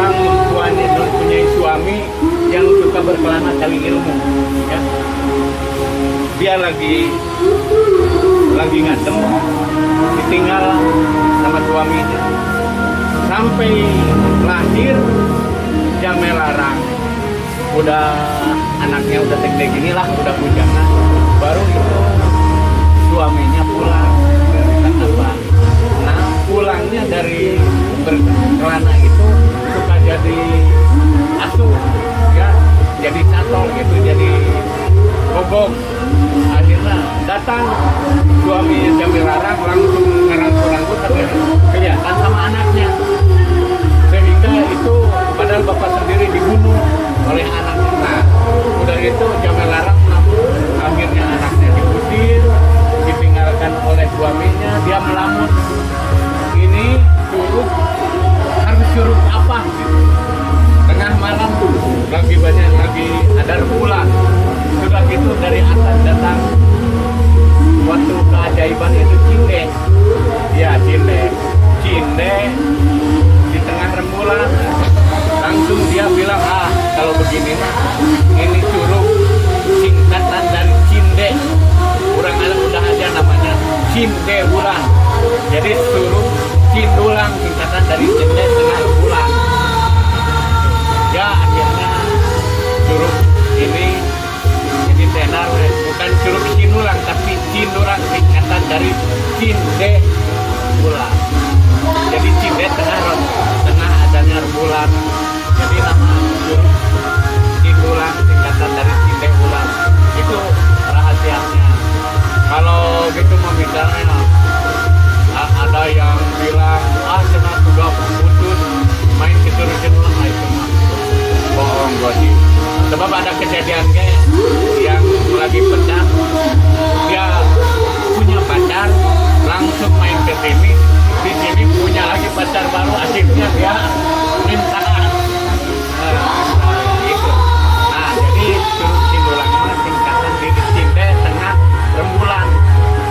orang mempunyai suami yang suka berkelana cari ilmu, ya. Dia lagi ngadem, ditinggal sama suaminya. Sampai lahir Jamel larang, udah anaknya udah gede gini lah, udah bujangan, baru itu suaminya pulang dari Tanah. Nah, pulangnya dari berkelana itu suka jadi asuh, ya, jadi catol gitu, jadi bobok. Akhirnya datang suaminya Jamil Larang, langsung ngerangkul-rangkul tapi kelihatan sama anaknya, sehingga itu padahal bapak sendiri dibunuh oleh anaknya. Nah, udah itu Jamil Larang akhirnya anaknya diusir, ditinggalkan oleh suaminya. Dia melamun, ini curug, harus curug apa gitu. Tengah malam tuh lagi ada rembulan. Sudah gitu dari atas datang suatu keajaiban, itu cinde. Ya, cinde di tengah rembulan. Langsung dia bilang, kalau begini mah ini curug singkatan dari cinde. Kurang udah aja namanya cinde bulan. Jadi curug cindulang singkatan dari cinde tengah rembulan. Ya, akhirnya curug ini tenar, bukan curug Cinulang tapi Cinulang singkatan dari cinde bulan. Jadi cinde tengah adanya rembulan. Jadi nama curug Cinulang singkatan dari cinde bulan. Itu rahasianya. Kalau gitu mau misalnya ada yang bilang cina sudah putus main ke curug Cinulang, itu mah bohong gosip. Sebab ada kejadian yang lagi pecah, dia punya pacar, langsung main ke sini, di sini punya lagi pacar baru, akhirnya dia minta itu. Nah, jadi curug Cindulang itu singkatan dari cinde tengah rembulan,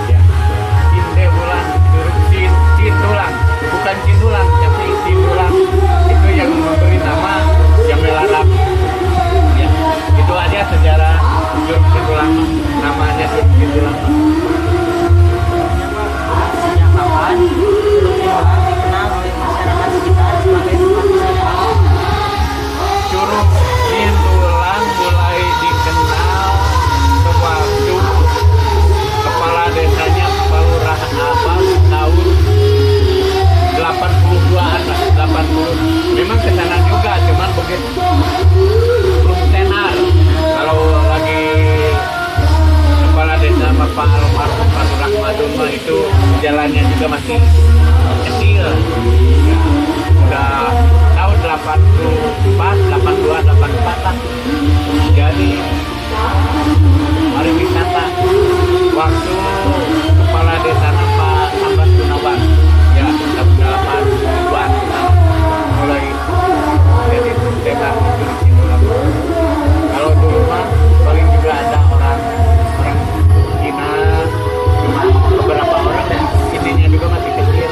ya. Cinde bulan, curug Cindulang, bukan Cindulang tapi Cindulang. Itu yang memberi nama Jamil Larang. Ya, itu aja sejarah curug Cindulang, namanya curug Cindulang. Sejak kapan curug Cindulang dikenal oleh masyarakat sekitar sebagai tempat wisata? Curug Cindulang mulai dikenal sewaktu kepala desanya Kelurahan Abang tahun 82-an, 80. Memang kesana juga, cuman begitu belum tenar. Kalau lagi kepala desa Bapak almarhum Pak Rahmadun mah itu jalannya juga masih kecil. Ya, udah tahun 84, 82, 84 lah. Jadi pariwisata waktu kepala desa Pak Sambat Gunawan, ya, tahun 82-an mulai jadi desa curug Cindulang. Kalau dulu mah paling juga ada orang Cina, cuma beberapa orang dan intinya juga masih kecil.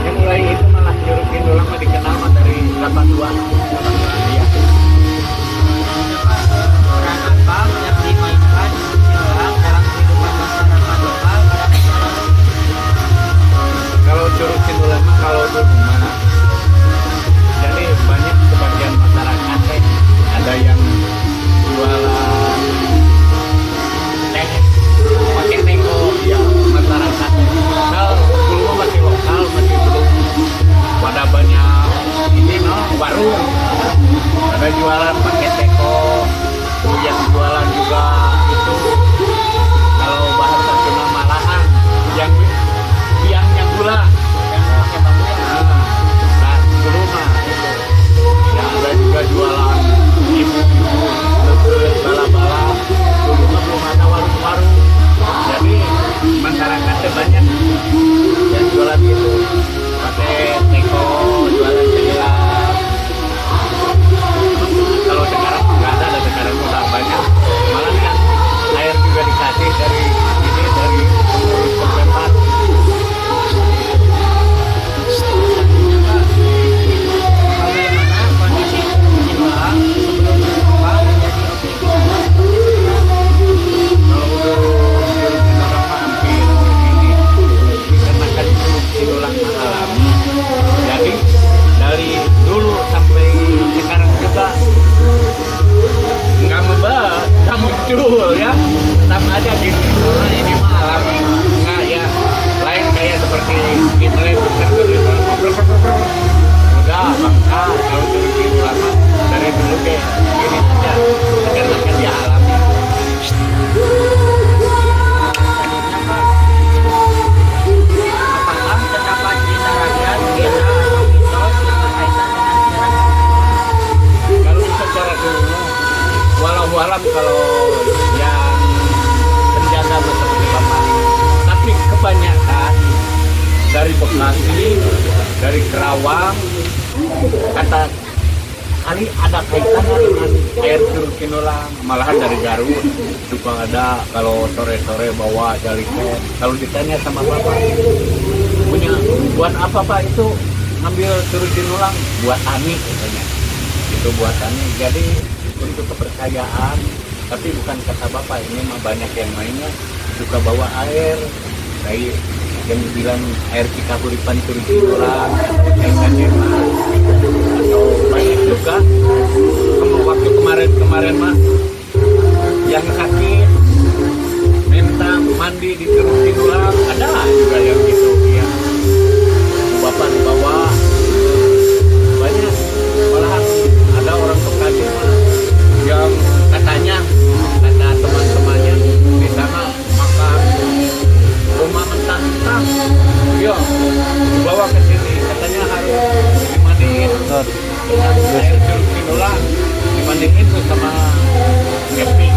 Ya, mulai itu malah curug Cindulang mah Kerawang, kata kali ada kaitannya dengan air curug Cinulang, malahan dari Garut juga ada kalau sore-sore bawa jalikan. Kalau ditanya sama bapak punya buat apa pak itu ngambil curug Cinulang? Buat tani katanya, itu buat tani. Jadi untuk kepercayaan, tapi bukan kata bapak, ini mah banyak yang mainnya suka bawa air kayak yang bilang air Cikapuripan curug Cinulang, ikan emas, atau banyak juga waktu kemarin mah yang sakit minta mandi di curug Cinulang, ada juga yang gitu ya. Bapak bawa banyak, malahan ada orang Bekasi mah yang katanya kata teman-temannya di sana makan rumah mentah-mentah, yo dibawa ke sini katanya harus dimandiin dengan air curug Cinulang, dimandiin tuh sama camping.